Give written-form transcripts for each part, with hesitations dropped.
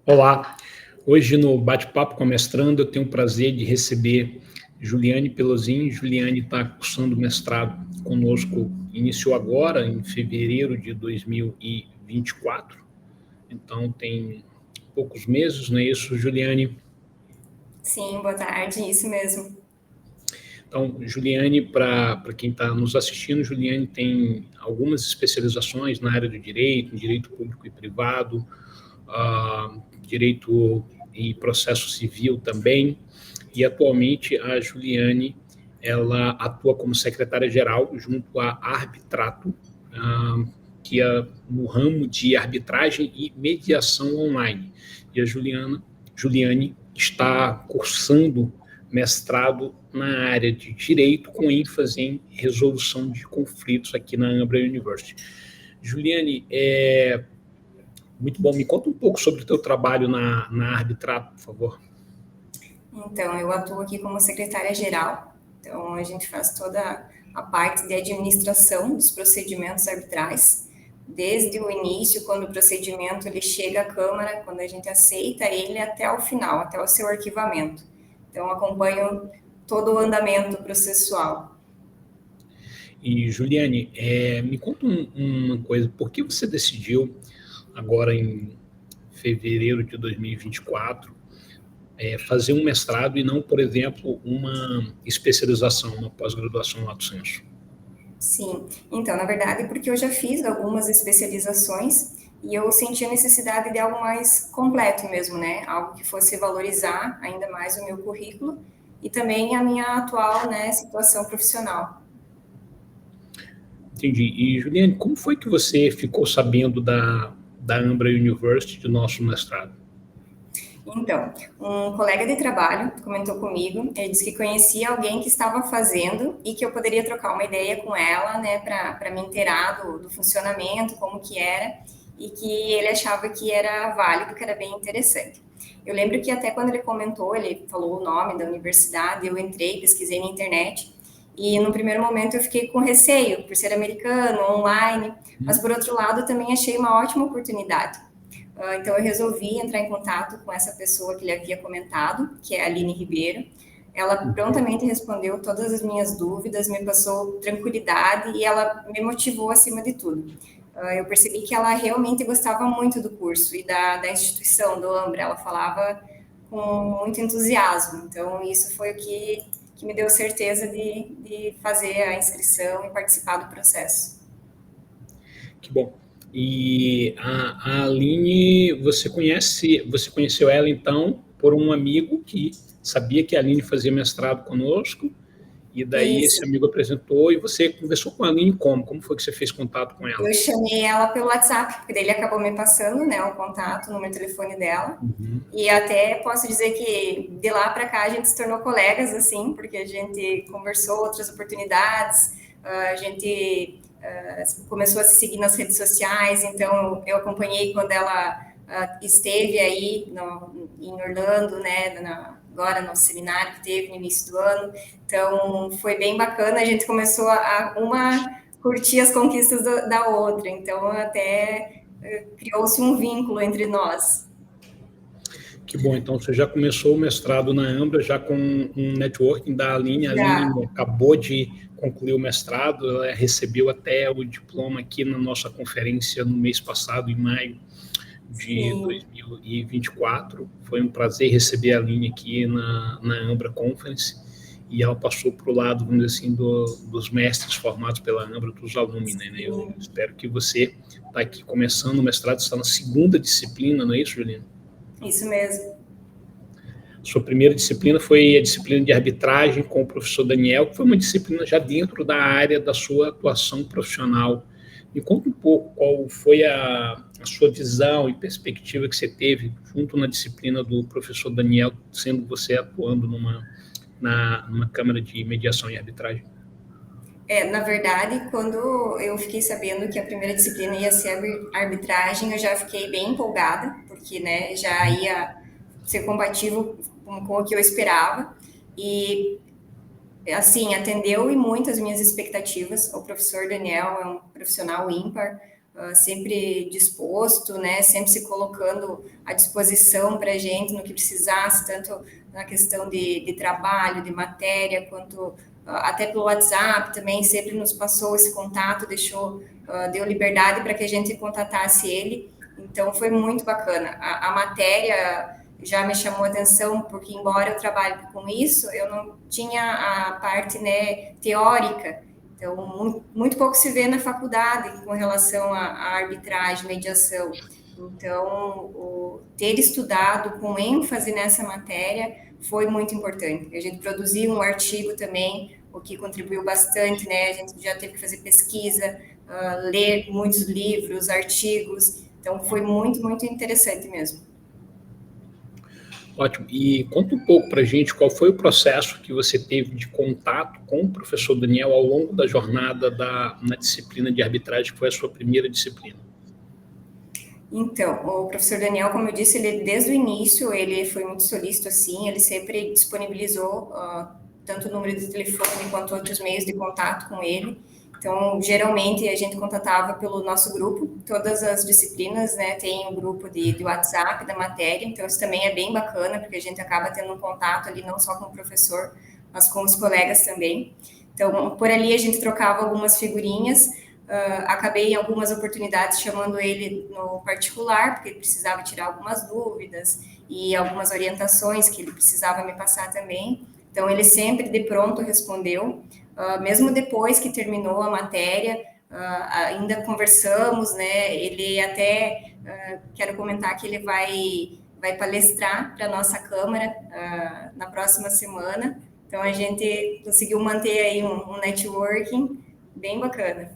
Olá, hoje no Bate-Papo com a Mestrando eu tenho o prazer de receber Juliane Pelosin. Juliane está cursando mestrado conosco, iniciou agora em fevereiro de 2024, então tem poucos meses, não é isso, Juliane? Sim, boa tarde, isso mesmo. Então, Juliane, para quem está nos assistindo, Juliane tem algumas especializações na área do direito, em direito público e privado, direito e processo civil também, e atualmente a Juliane ela atua como secretária-geral junto à Arbitrato, que é no ramo de arbitragem e mediação online. E a Juliane está cursando mestrado na área de direito com ênfase em resolução de conflitos aqui na Ambra University. Juliane, muito bom. Me conta um pouco sobre o teu trabalho na Arbitrato, por favor. Então, eu atuo aqui como secretária-geral, então a gente faz toda a parte de administração dos procedimentos arbitrais, desde o início, quando o procedimento ele chega à Câmara, quando a gente aceita ele, até o final, até o seu arquivamento. Então, acompanho todo o andamento processual. E, Juliane, me conta uma coisa, por que você decidiu, agora em fevereiro de 2024, fazer um mestrado e não, por exemplo, uma especialização, uma pós-graduação lato sensu? Sim, então, na verdade, porque eu já fiz algumas especializações e eu senti a necessidade de algo mais completo mesmo, né? Algo que fosse valorizar ainda mais o meu currículo e também a minha atual, né, situação profissional. Entendi. E, Juliane, como foi que você ficou sabendo da Ambra University, do nosso mestrado? Então, um colega de trabalho comentou comigo, ele disse que conhecia alguém que estava fazendo e que eu poderia trocar uma ideia com ela, né, para me inteirar do funcionamento, como que era, e que ele achava que era válido, que era bem interessante. Eu lembro que até quando ele comentou, ele falou o nome da universidade, eu entrei, pesquisei na internet, e no primeiro momento eu fiquei com receio, por ser americano, online, mas por outro lado também achei uma ótima oportunidade. Então, eu resolvi entrar em contato com essa pessoa que ele havia comentado, que é a Aline Ribeiro. Ela prontamente respondeu todas as minhas dúvidas, me passou tranquilidade e ela me motivou acima de tudo. Eu percebi que ela realmente gostava muito do curso e da instituição, do Ambra. Ela falava com muito entusiasmo. Então, isso foi o que me deu certeza de fazer a inscrição e participar do processo. Que bom. E a Aline, você conheceu ela então por um amigo que sabia que a Aline fazia mestrado conosco, e daí esse Isso. amigo apresentou e você conversou com a Aline como? Como foi que você fez contato com ela? Eu chamei ela pelo WhatsApp, porque daí ele acabou me passando, né, o contato, o número de telefone dela. E até posso dizer que de lá para cá a gente se tornou colegas, assim, porque a gente conversou outras oportunidades, a gente começou a se seguir nas redes sociais, então eu acompanhei quando ela esteve aí em Orlando, né, agora no seminário que teve no início do ano. Então foi bem bacana, a gente começou a uma curtir as conquistas da outra, então até criou-se um vínculo entre nós. Que bom, então você já começou o mestrado na Ambra, já com um networking da Aline. A Já, Aline acabou de concluir o mestrado, ela recebeu até o diploma aqui na nossa conferência no mês passado, em maio de sim. 2024. Foi um prazer receber a Aline aqui na Ambra Conference, e ela passou para o lado, vamos dizer assim, dos mestres formados pela Ambra, dos alunos, né? Eu espero que você está aqui começando o mestrado, está na segunda disciplina, não é isso, Juliana? Isso mesmo. Sua primeira disciplina foi a disciplina de arbitragem com o professor Daniel, que foi uma disciplina já dentro da área da sua atuação profissional. Me conta um pouco qual foi a sua visão e perspectiva que você teve junto na disciplina do professor Daniel, sendo você atuando numa Câmara de Mediação e Arbitragem. Na verdade, quando eu fiquei sabendo que a primeira disciplina ia ser arbitragem, eu já fiquei bem empolgada, porque né, já ia ser compatível com o que eu esperava. E, assim, atendeu e muito as minhas expectativas. O professor Daniel é um profissional ímpar, sempre disposto, né, sempre se colocando à disposição para a gente no que precisasse, tanto na questão de trabalho, de matéria, quanto até pelo WhatsApp também, sempre nos passou esse contato, deu liberdade para que a gente contatasse ele. Então, foi muito bacana. A matéria já me chamou a atenção, porque embora eu trabalhe com isso, eu não tinha a parte, né, teórica. Então, muito pouco se vê na faculdade com relação à arbitragem, mediação. Então, ter estudado com ênfase nessa matéria foi muito importante. A gente produziu um artigo também, o que contribuiu bastante, né? A gente já teve que fazer pesquisa, ler muitos livros, artigos. Então, foi muito, muito interessante mesmo. Ótimo. E conta um pouco para a gente qual foi o processo que você teve de contato com o professor Daniel ao longo da jornada na disciplina de arbitragem, que foi a sua primeira disciplina. Então, o professor Daniel, como eu disse, ele desde o início, ele foi muito solícito, assim, ele sempre disponibilizou tanto o número de telefone quanto outros meios de contato com ele. Então, geralmente, a gente contatava pelo nosso grupo, todas as disciplinas, né, tem um grupo de WhatsApp da matéria, então isso também é bem bacana, porque a gente acaba tendo um contato ali não só com o professor, mas com os colegas também. Então, por ali a gente trocava algumas figurinhas, acabei em algumas oportunidades chamando ele no particular, porque ele precisava tirar algumas dúvidas e algumas orientações que ele precisava me passar também. Então, ele sempre de pronto respondeu, mesmo depois que terminou a matéria, ainda conversamos, né? Ele até, quero comentar que ele vai palestrar para a nossa Câmara na próxima semana. Então, a gente conseguiu manter aí um networking bem bacana.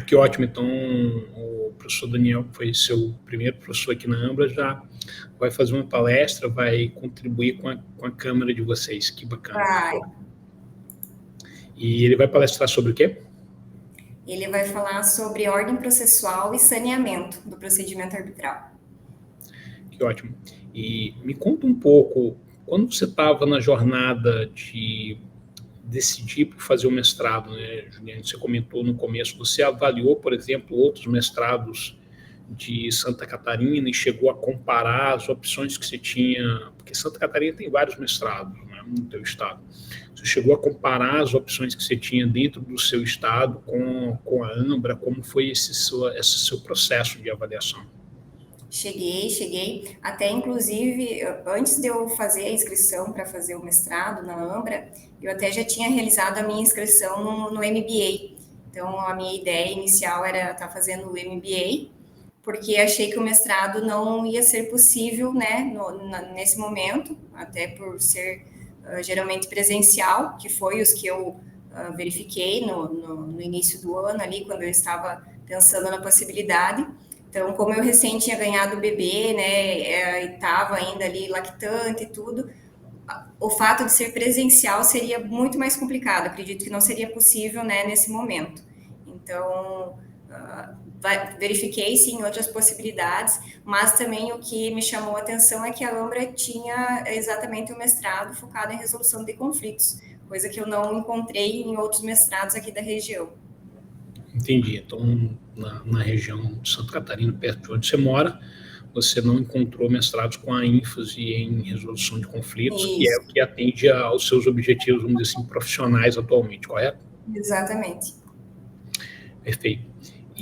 Que ótimo. Então, o professor Daniel, que foi seu primeiro professor aqui na Ambra, já vai fazer uma palestra, vai contribuir com a Câmara de vocês. Que bacana. Vai. E ele vai palestrar sobre o quê? Ele vai falar sobre ordem processual e saneamento do procedimento arbitral. Que ótimo. E me conta um pouco, quando você estava na jornada de decidir por fazer o mestrado, né, Juliane? Você comentou no começo, você avaliou, por exemplo, outros mestrados de Santa Catarina e chegou a comparar as opções que você tinha, porque Santa Catarina tem vários mestrados, né, no teu estado. Você chegou a comparar as opções que você tinha dentro do seu estado com a Ambra? Como foi esse seu processo de avaliação? Cheguei. Até, inclusive, antes de eu fazer a inscrição para fazer o mestrado na Ambra, eu até já tinha realizado a minha inscrição no MBA. Então, a minha ideia inicial era estar fazendo o MBA, porque achei que o mestrado não ia ser possível, né, nesse momento, até por ser geralmente presencial, que foi os que eu verifiquei no início do ano ali, quando eu estava pensando na possibilidade. Então, como eu recém tinha ganhado o bebê, né, e estava ainda ali lactante e tudo, o fato de ser presencial seria muito mais complicado. Acredito que não seria possível, né, nesse momento. Então, verifiquei, sim, outras possibilidades, mas também o que me chamou a atenção é que a Ambra tinha exatamente um mestrado focado em resolução de conflitos, coisa que eu não encontrei em outros mestrados aqui da região. Entendi. Então, na região de Santa Catarina, perto de onde você mora, você não encontrou mestrados com a ênfase em resolução de conflitos, Isso. que é o que atende aos seus objetivos, vamos dizer assim, profissionais atualmente, correto? Exatamente. Perfeito.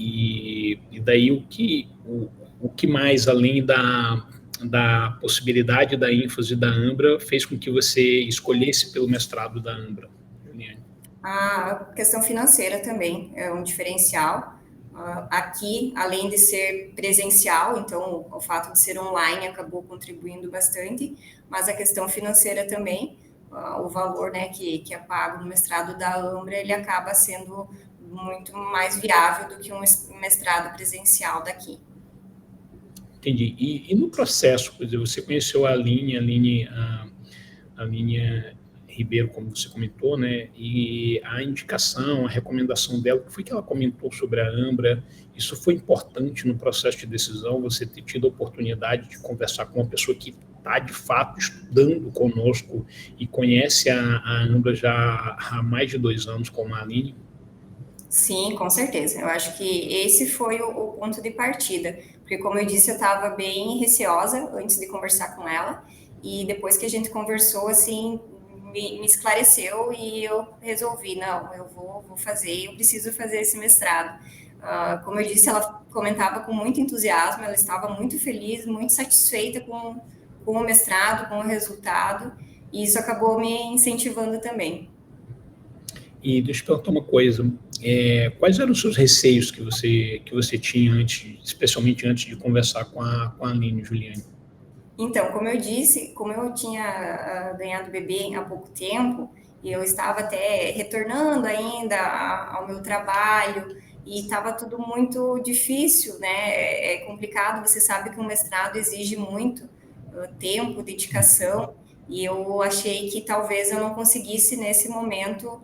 E daí o que mais, além da possibilidade da ênfase da Ambra, fez com que você escolhesse pelo mestrado da Ambra, Juliane? A questão financeira também é um diferencial. Aqui, além de ser presencial, então o fato de ser online acabou contribuindo bastante, mas a questão financeira também, o valor, né, que é pago no mestrado da Ambra, ele acaba sendo muito mais viável do que um mestrado presencial daqui. Entendi. E no processo, por exemplo, você conheceu a Aline Ribeiro, como você comentou, né? E a indicação, a recomendação dela, o que foi que ela comentou sobre a Ambra? Isso foi importante no processo de decisão, você ter tido a oportunidade de conversar com uma pessoa que está, de fato, estudando conosco e conhece a Ambra já há mais de 2 anos, como a Aline? Sim, com certeza. Eu acho que esse foi o ponto de partida, porque como eu disse, eu estava bem receosa antes de conversar com ela, e depois que a gente conversou, assim, me esclareceu e eu resolvi, não, eu vou fazer, eu preciso fazer esse mestrado. Como eu disse, ela comentava com muito entusiasmo, ela estava muito feliz, muito satisfeita com o mestrado, com o resultado, e isso acabou me incentivando também. E deixa eu te perguntar uma coisa, quais eram os seus receios que você tinha antes, especialmente antes de conversar com a Aline, Juliane? Então, como eu disse, como eu tinha ganhado bebê há pouco tempo, e eu estava até retornando ainda ao meu trabalho, e estava tudo muito difícil, né? É complicado, você sabe que um mestrado exige muito tempo, dedicação, e eu achei que talvez eu não conseguisse nesse momento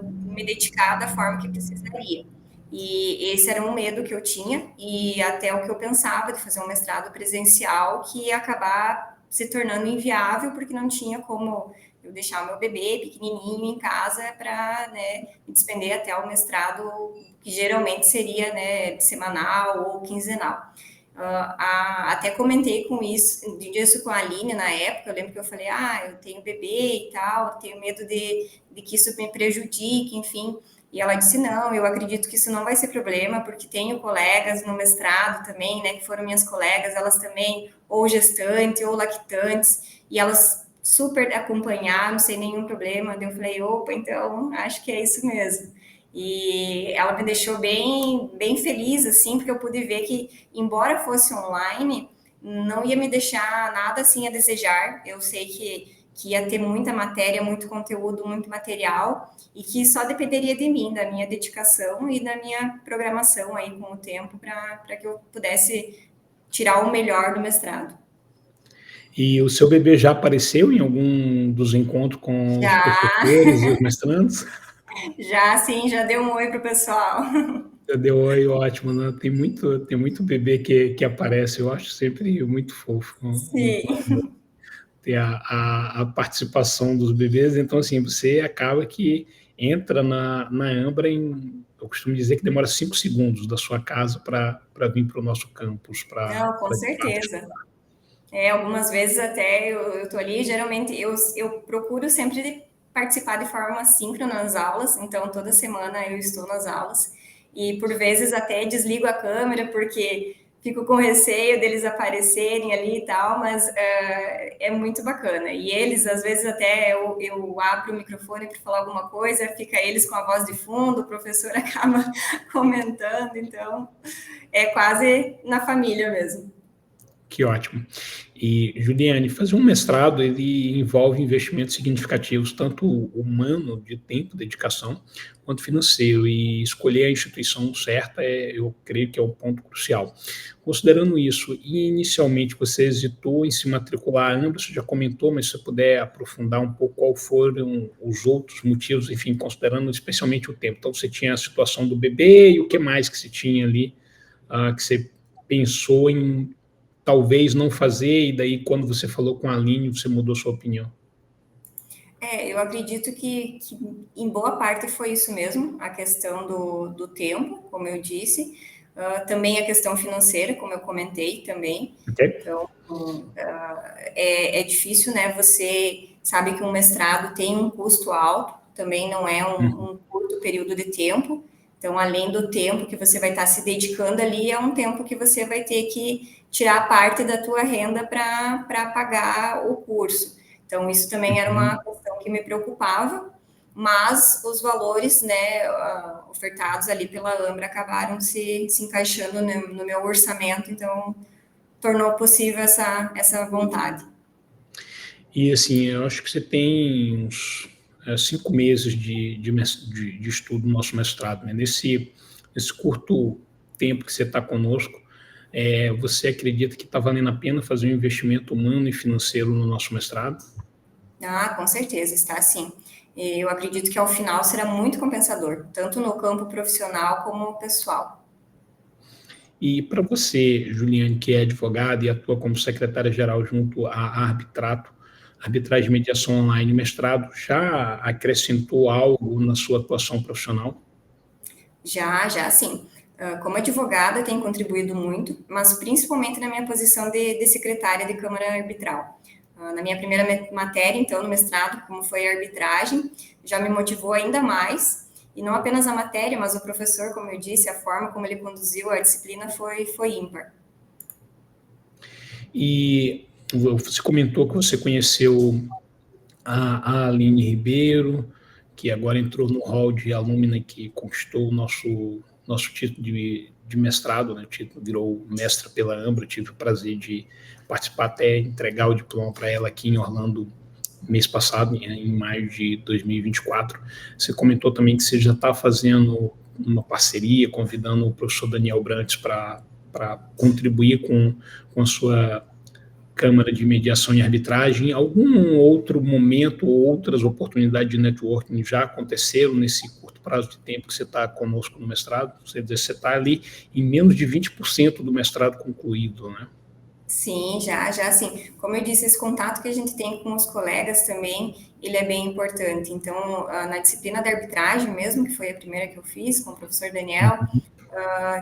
me dedicar da forma que precisaria. E esse era um medo que eu tinha, e até o que eu pensava de fazer um mestrado presencial, que ia acabar se tornando inviável, porque não tinha como eu deixar o meu bebê pequenininho em casa para, né, me despender até o mestrado, que geralmente seria, né, semanal ou quinzenal. Até comentei disso com a Aline na época. Eu lembro que eu falei, eu tenho bebê e tal, tenho medo de que isso me prejudique, enfim. E ela disse, não, eu acredito que isso não vai ser problema, porque tenho colegas no mestrado também, né, que foram minhas colegas, elas também, ou gestantes, ou lactantes, e elas super acompanharam, sem nenhum problema. Daí eu falei, opa, então, acho que é isso mesmo. E ela me deixou bem feliz, assim, porque eu pude ver que, embora fosse online, não ia me deixar nada assim a desejar. Eu sei que ia ter muita matéria, muito conteúdo, muito material, e que só dependeria de mim, da minha dedicação e da minha programação aí com o tempo, para que eu pudesse tirar o melhor do mestrado. E o seu bebê já apareceu em algum dos encontros com os Já, professores e os mestrandos? já sim, já deu um oi pro pessoal. Já deu oi, ótimo, né? Tem muito bebê que aparece, eu acho sempre muito fofo Sim. ter a participação dos bebês. Então, assim, você acaba que entra na Ambra eu costumo dizer que demora 5 segundos da sua casa para vir para o nosso campus, Não, com de fato. certeza. Algumas vezes até eu tô ali, geralmente eu procuro sempre participar de forma síncrona nas aulas, então toda semana eu estou nas aulas, e por vezes até desligo a câmera, porque fico com receio deles aparecerem ali e tal, mas é muito bacana. E eles, às vezes, até eu abro o microfone para falar alguma coisa, fica eles com a voz de fundo, o professor acaba comentando, então é quase na família mesmo. Que ótimo. E, Juliane, fazer um mestrado, ele envolve investimentos significativos, tanto humano, de tempo, dedicação, quanto financeiro, e escolher a instituição certa, eu creio que é o ponto crucial. Considerando isso, inicialmente você hesitou em se matricular, ambos você já comentou, mas se você puder aprofundar um pouco qual foram os outros motivos, enfim, considerando especialmente o tempo. Então, você tinha a situação do bebê e o que mais que você tinha ali, que você pensou em talvez não fazer, e daí quando você falou com a Aline, você mudou sua opinião? Eu acredito que em boa parte foi isso mesmo, a questão do tempo, como eu disse, também a questão financeira, como eu comentei também. Ok? Então, é difícil, né? Você sabe que um mestrado tem um custo alto, também não é um curto período de tempo. Então, além do tempo que você vai estar se dedicando ali, é um tempo que você vai ter que tirar parte da tua renda para pagar o curso. Então, isso também era uma questão que me preocupava, mas os valores, né, ofertados ali pela Ambra acabaram se encaixando no meu orçamento, então tornou possível essa vontade. E assim, eu acho que você tem uns 5 meses de estudo no nosso mestrado. Né? Nesse curto tempo que você está conosco, você acredita que está valendo a pena fazer um investimento humano e financeiro no nosso mestrado? Com certeza, está sim. Eu acredito que ao final será muito compensador, tanto no campo profissional como pessoal. E para você, Juliane, que é advogada e atua como secretária-geral junto à Arbitrato, Arbitragem e Mediação Online, mestrado, já acrescentou algo na sua atuação profissional? Já sim. Como advogada, tenho contribuído muito, mas principalmente na minha posição de secretária de Câmara Arbitral. Na minha primeira matéria, então, no mestrado, como foi a arbitragem, já me motivou ainda mais, e não apenas a matéria, mas o professor, como eu disse, a forma como ele conduziu a disciplina foi ímpar. E você comentou que você conheceu a Aline Ribeiro, que agora entrou no hall de alumna que conquistou o nosso título de mestrado, né? O título virou mestra pela Ambra. Eu tive o prazer de participar até entregar o diploma para ela aqui em Orlando mês passado, em maio de 2024. Você comentou também que você já está fazendo uma parceria, convidando o professor Daniel Brantes para contribuir com a sua Câmara de Mediação e Arbitragem. Algum outro momento ou outras oportunidades de networking já aconteceram nesse curto prazo de tempo que você está conosco no mestrado? Você está ali em menos de 20% do mestrado concluído, né? Sim, já sim. Como eu disse, esse contato que a gente tem com os colegas também, ele é bem importante. Então, na disciplina da arbitragem mesmo, que foi a primeira que eu fiz com o professor Daniel,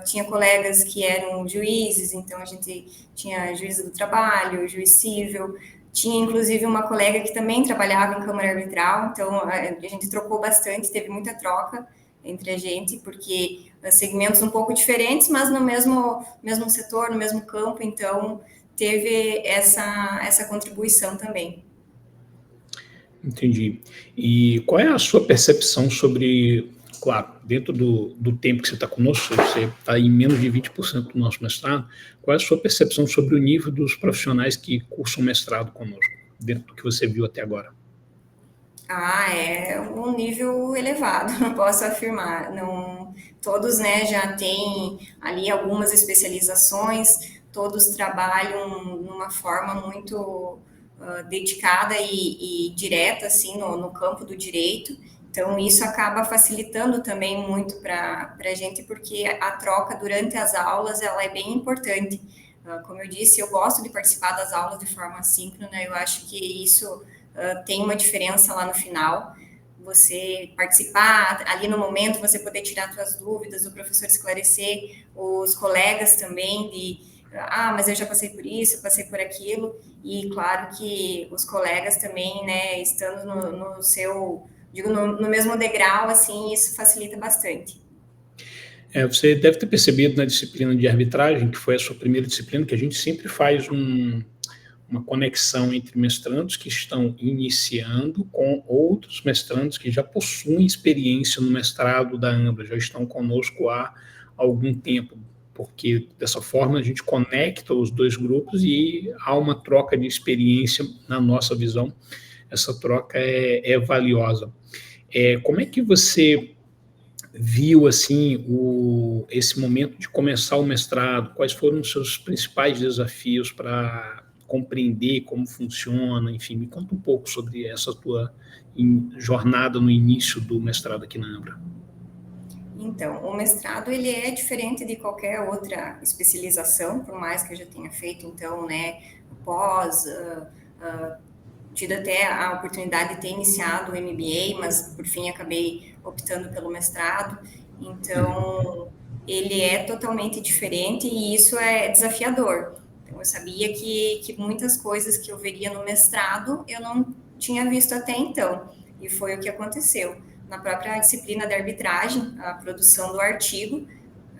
tinha colegas que eram juízes, então a gente tinha juíza do trabalho, juiz civil, tinha inclusive uma colega que também trabalhava em Câmara Arbitral, então a gente trocou bastante, teve muita troca entre a gente, porque segmentos um pouco diferentes, mas no mesmo setor, no mesmo campo, então teve essa contribuição também. Entendi. E qual é a sua percepção sobre, claro, dentro do tempo que você está conosco, você está em menos de 20% do nosso mestrado, qual é a sua percepção sobre o nível dos profissionais que cursam mestrado conosco, dentro do que você viu até agora? É um nível elevado, não posso afirmar. Não, todos, né, já têm ali algumas especializações, todos trabalham numa forma muito dedicada e direta, assim, no campo do direito. Então, isso acaba facilitando também muito para a gente, porque a troca durante as aulas, ela é bem importante. Como eu disse, eu gosto de participar das aulas de forma assíncrona, eu acho que isso tem uma diferença lá no final. Você participar ali no momento, você poder tirar suas dúvidas, o professor esclarecer, os colegas também mas eu já passei por isso, eu passei por aquilo, e claro que os colegas também, né, estando no seu, digo, no mesmo degrau, assim, isso facilita bastante. Você deve ter percebido na disciplina de arbitragem, que foi a sua primeira disciplina, que a gente sempre faz uma conexão entre mestrandos que estão iniciando com outros mestrandos que já possuem experiência no mestrado da Ambra, já estão conosco há algum tempo, porque dessa forma a gente conecta os dois grupos e há uma troca de experiência, na nossa visão, essa troca é valiosa. Como é que você viu assim esse momento de começar o mestrado? Quais foram os seus principais desafios para compreender como funciona? Enfim, me conta um pouco sobre essa tua jornada no início do mestrado aqui na Ambra. Então, o mestrado, ele é diferente de qualquer outra especialização, por mais que eu já tenha feito, então, né, pós, tido até a oportunidade de ter iniciado o MBA, mas por fim acabei optando pelo mestrado. Então, ele é totalmente diferente e isso é desafiador. Então, eu sabia que muitas coisas que eu veria no mestrado eu não tinha visto até então, e foi o que aconteceu. Na própria disciplina de arbitragem, a produção do artigo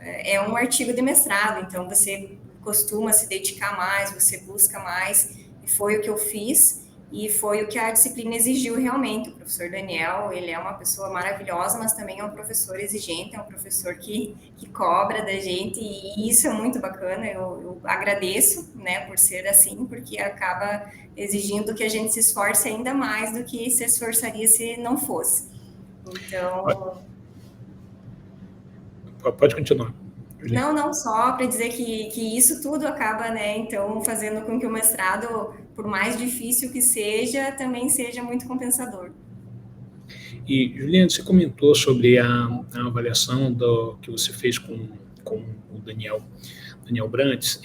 é um artigo de mestrado, então você costuma se dedicar mais, você busca mais, e foi o que eu fiz. E foi o que a disciplina exigiu realmente. O professor Daniel, ele é uma pessoa maravilhosa, mas também é um professor exigente, é um professor que cobra da gente, e isso é muito bacana. Eu agradeço, né, por ser assim, porque acaba exigindo que a gente se esforce ainda mais do que se esforçaria se não fosse. Então... Pode continuar. Não, só para dizer que isso tudo acaba, né, então, fazendo com que o mestrado, por mais difícil que seja, também seja muito compensador. E, Juliana, você comentou sobre a avaliação que você fez com o Daniel Brantes.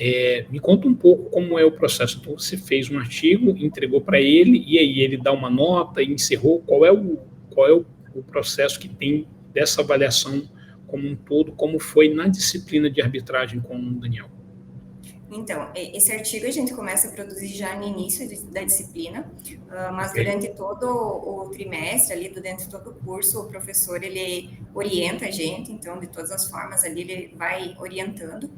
Me conta um pouco como é o processo. Então, você fez um artigo, entregou para ele, e aí ele dá uma nota e encerrou. Qual é o processo que tem dessa avaliação como um todo, como foi na disciplina de arbitragem com o Daniel? Então, esse artigo a gente começa a produzir já no início da disciplina, mas durante todo o trimestre, ali, durante todo o curso, o professor, ele orienta a gente, então, de todas as formas, ali, ele vai orientando.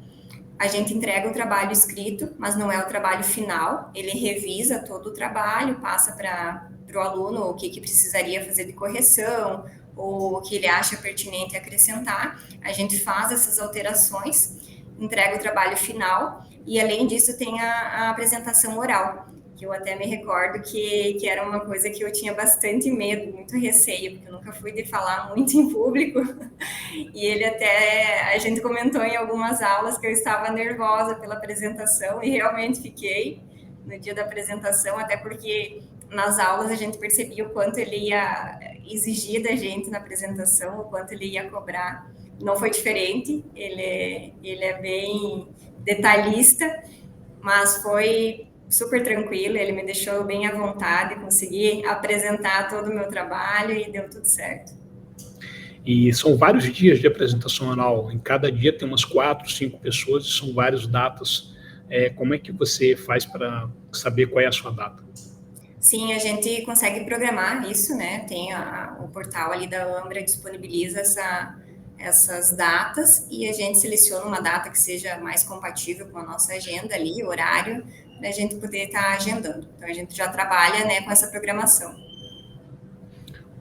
A gente entrega o trabalho escrito, mas não é o trabalho final, ele revisa todo o trabalho, passa para o aluno o que precisaria fazer de correção, ou o que ele acha pertinente acrescentar, a gente faz essas alterações, entrega o trabalho final, e além disso tem a apresentação oral, que eu até me recordo que era uma coisa que eu tinha bastante medo, muito receio, porque eu nunca fui de falar muito em público, e a gente comentou em algumas aulas que eu estava nervosa pela apresentação, e realmente fiquei no dia da apresentação, até porque nas aulas a gente percebia o quanto ele ia exigir da gente na apresentação, o quanto ele ia cobrar. Não foi diferente, ele é bem detalhista, mas foi super tranquilo, ele me deixou bem à vontade, consegui apresentar todo o meu trabalho e deu tudo certo. E são vários dias de apresentação oral, em cada dia tem umas 4, 5 pessoas, e são várias datas. Como é que você faz para saber qual é a sua data? Sim, a gente consegue programar isso, né? Tem o portal ali da Ambra disponibiliza essas datas e a gente seleciona uma data que seja mais compatível com a nossa agenda ali, horário, para a gente poder estar agendando. Então, a gente já trabalha, né, com essa programação.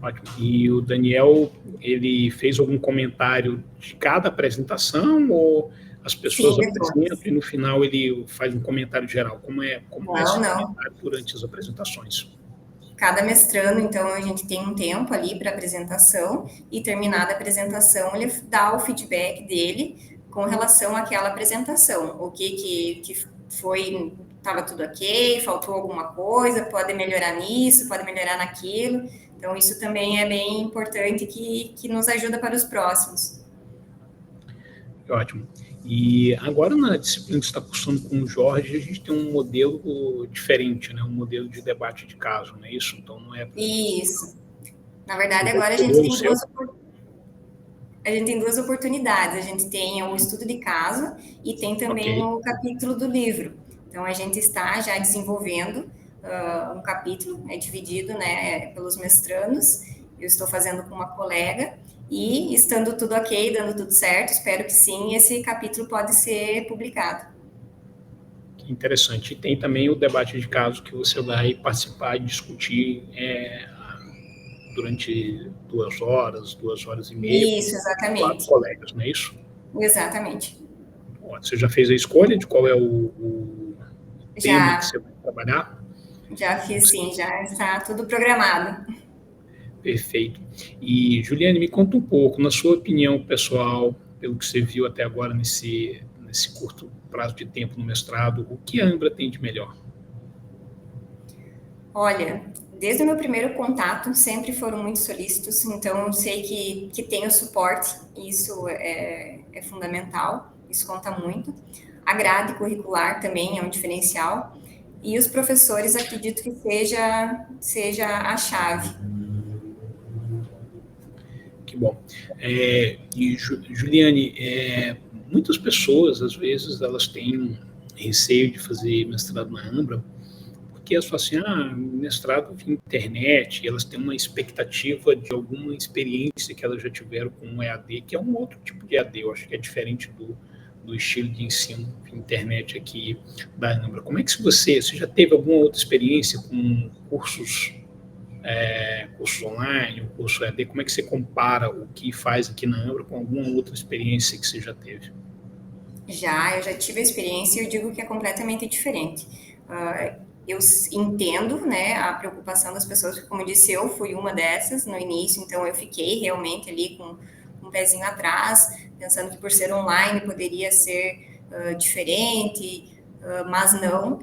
Ótimo. E o Daniel, ele fez algum comentário de cada apresentação ou as pessoas apresentam e no final ele faz um comentário geral? Como é esse comentário durante as apresentações? Cada mestrando, então, a gente tem um tempo ali para apresentação e terminada a apresentação, ele dá o feedback dele com relação àquela apresentação. O que foi, estava tudo ok, faltou alguma coisa, pode melhorar nisso, pode melhorar naquilo. Então, isso também é bem importante que nos ajuda para os próximos. Ótimo. E agora, na disciplina que você está cursando com o Jorge, a gente tem um modelo diferente, né? Um modelo de debate de caso, não é isso? Então, não é... Isso. Na verdade, agora a gente tem duas oportunidades. A gente tem o estudo de caso e tem também o capítulo do livro. Então, a gente está já desenvolvendo um capítulo, é dividido, né, pelos mestrandos. Eu estou fazendo com uma colega e, estando tudo ok, dando tudo certo, espero que sim, esse capítulo pode ser publicado. Que interessante. E tem também o debate de caso que você vai participar e discutir durante 2 horas, 2 horas e meia. Isso, exatamente. 4 colegas, não é isso? Exatamente. Você já fez a escolha de qual é o tema que você vai trabalhar? Já fiz, sim, já está tudo programado. Perfeito. E, Juliane, me conta um pouco, na sua opinião pessoal, pelo que você viu até agora nesse curto prazo de tempo no mestrado, o que a Ambra tem de melhor? Olha, desde o meu primeiro contato, sempre foram muito solícitos, então eu sei que tem o suporte, isso é fundamental, isso conta muito. A grade curricular também é um diferencial, e os professores acredito que seja a chave. Que bom. E, Juliane, muitas pessoas, às vezes, elas têm receio de fazer mestrado na Ambra, porque elas falam assim, mestrado via internet, elas têm uma expectativa de alguma experiência que elas já tiveram com um EAD, que é um outro tipo de EAD, eu acho que é diferente do estilo de ensino via internet aqui da Ambra. Como é que você já teve alguma outra experiência com cursos online, um curso EAD, como é que você compara o que faz aqui na Ambra com alguma outra experiência que você já teve? Eu já tive a experiência e eu digo que é completamente diferente. Eu entendo, né, a preocupação das pessoas, porque, como eu disse, eu fui uma dessas no início, então eu fiquei realmente ali com um pezinho atrás, pensando que por ser online poderia ser diferente, mas não,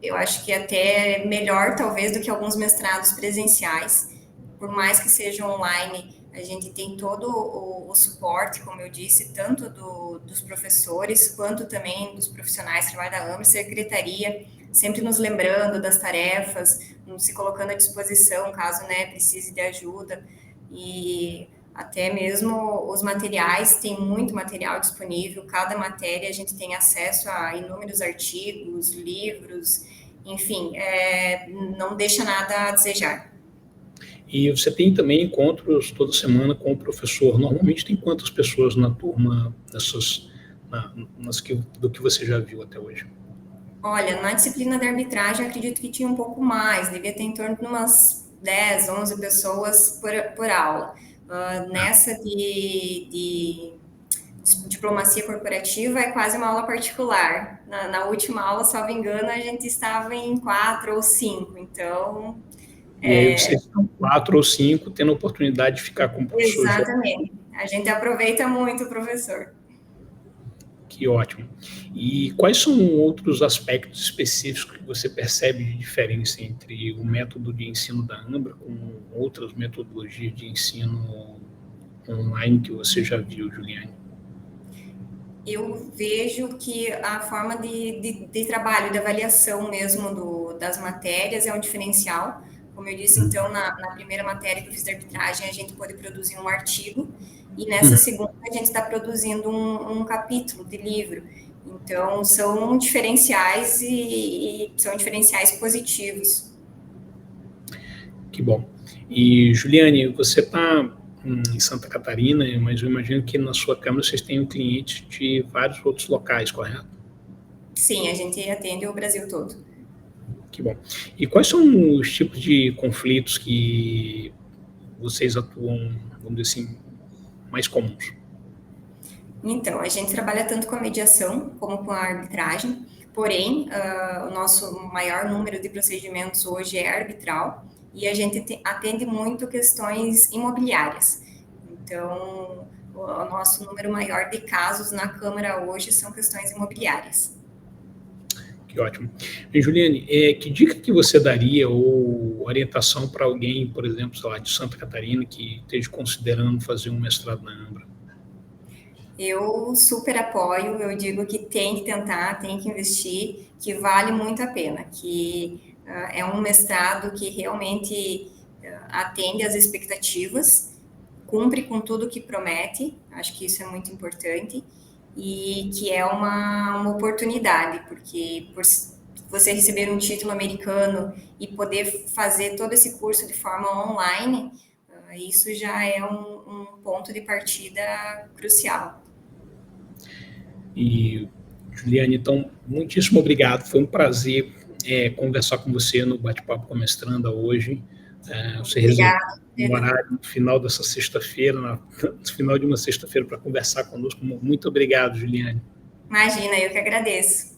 eu acho que até melhor, talvez, do que alguns mestrados presenciais. Por mais que seja online, a gente tem todo o suporte, como eu disse, tanto dos professores, quanto também dos profissionais que trabalham da Ambra, secretaria, sempre nos lembrando das tarefas, se colocando à disposição, caso, né, precise de ajuda. E até mesmo os materiais, tem muito material disponível, cada matéria a gente tem acesso a inúmeros artigos, livros, enfim, não deixa nada a desejar. E você tem também encontros toda semana com o professor. Normalmente tem quantas pessoas na turma do que você já viu até hoje? Olha, na disciplina de arbitragem, acredito que tinha um pouco mais, devia ter em torno de umas 10, 11 pessoas por aula. Nessa de diplomacia corporativa é quase uma aula particular. Na última aula, salvo engano, a gente estava em 4 ou 5, então... E aí vocês estão 4 ou 5 tendo a oportunidade de ficar com o professor. Exatamente. A gente aproveita muito o professor. Que ótimo. E quais são outros aspectos específicos que você percebe de diferença entre o método de ensino da Ambra com outras metodologias de ensino online que você já viu, Juliane? Eu vejo que a forma de trabalho, de avaliação mesmo das matérias é um diferencial. Como eu disse, então, na primeira matéria que eu fiz de arbitragem, a gente pôde produzir um artigo, e nessa segunda a gente está produzindo um capítulo de livro. Então, são diferenciais e são diferenciais positivos. Que bom. E, Juliane, você está em Santa Catarina, mas eu imagino que na sua Câmara vocês tenham clientes de vários outros locais, correto? Sim, a gente atende o Brasil todo. Que bom. E quais são os tipos de conflitos que vocês atuam, vamos dizer assim, mais comuns? Então, a gente trabalha tanto com a mediação como com a arbitragem, porém, o nosso maior número de procedimentos hoje é arbitral, e a gente atende muito questões imobiliárias. Então, o nosso número maior de casos na Câmara hoje são questões imobiliárias. Que ótimo. E, Juliane, que dica que você daria ou orientação para alguém, por exemplo, sei lá, de Santa Catarina, que esteja considerando fazer um mestrado na Ambra? Eu super apoio, eu digo que tem que tentar, tem que investir, que vale muito a pena, que é um mestrado que realmente atende às expectativas, cumpre com tudo que promete, acho que isso é muito importante, e que é uma oportunidade, porque por você receber um título americano e poder fazer todo esse curso de forma online, isso já é um ponto de partida crucial. E, Juliane, então, muitíssimo obrigado. Foi um prazer conversar com você no Bate-Papo com a Mestranda hoje. Você reservou um horário no final dessa sexta-feira, no final de uma sexta-feira, para conversar conosco. Muito obrigado, Juliane. Imagina, eu que agradeço.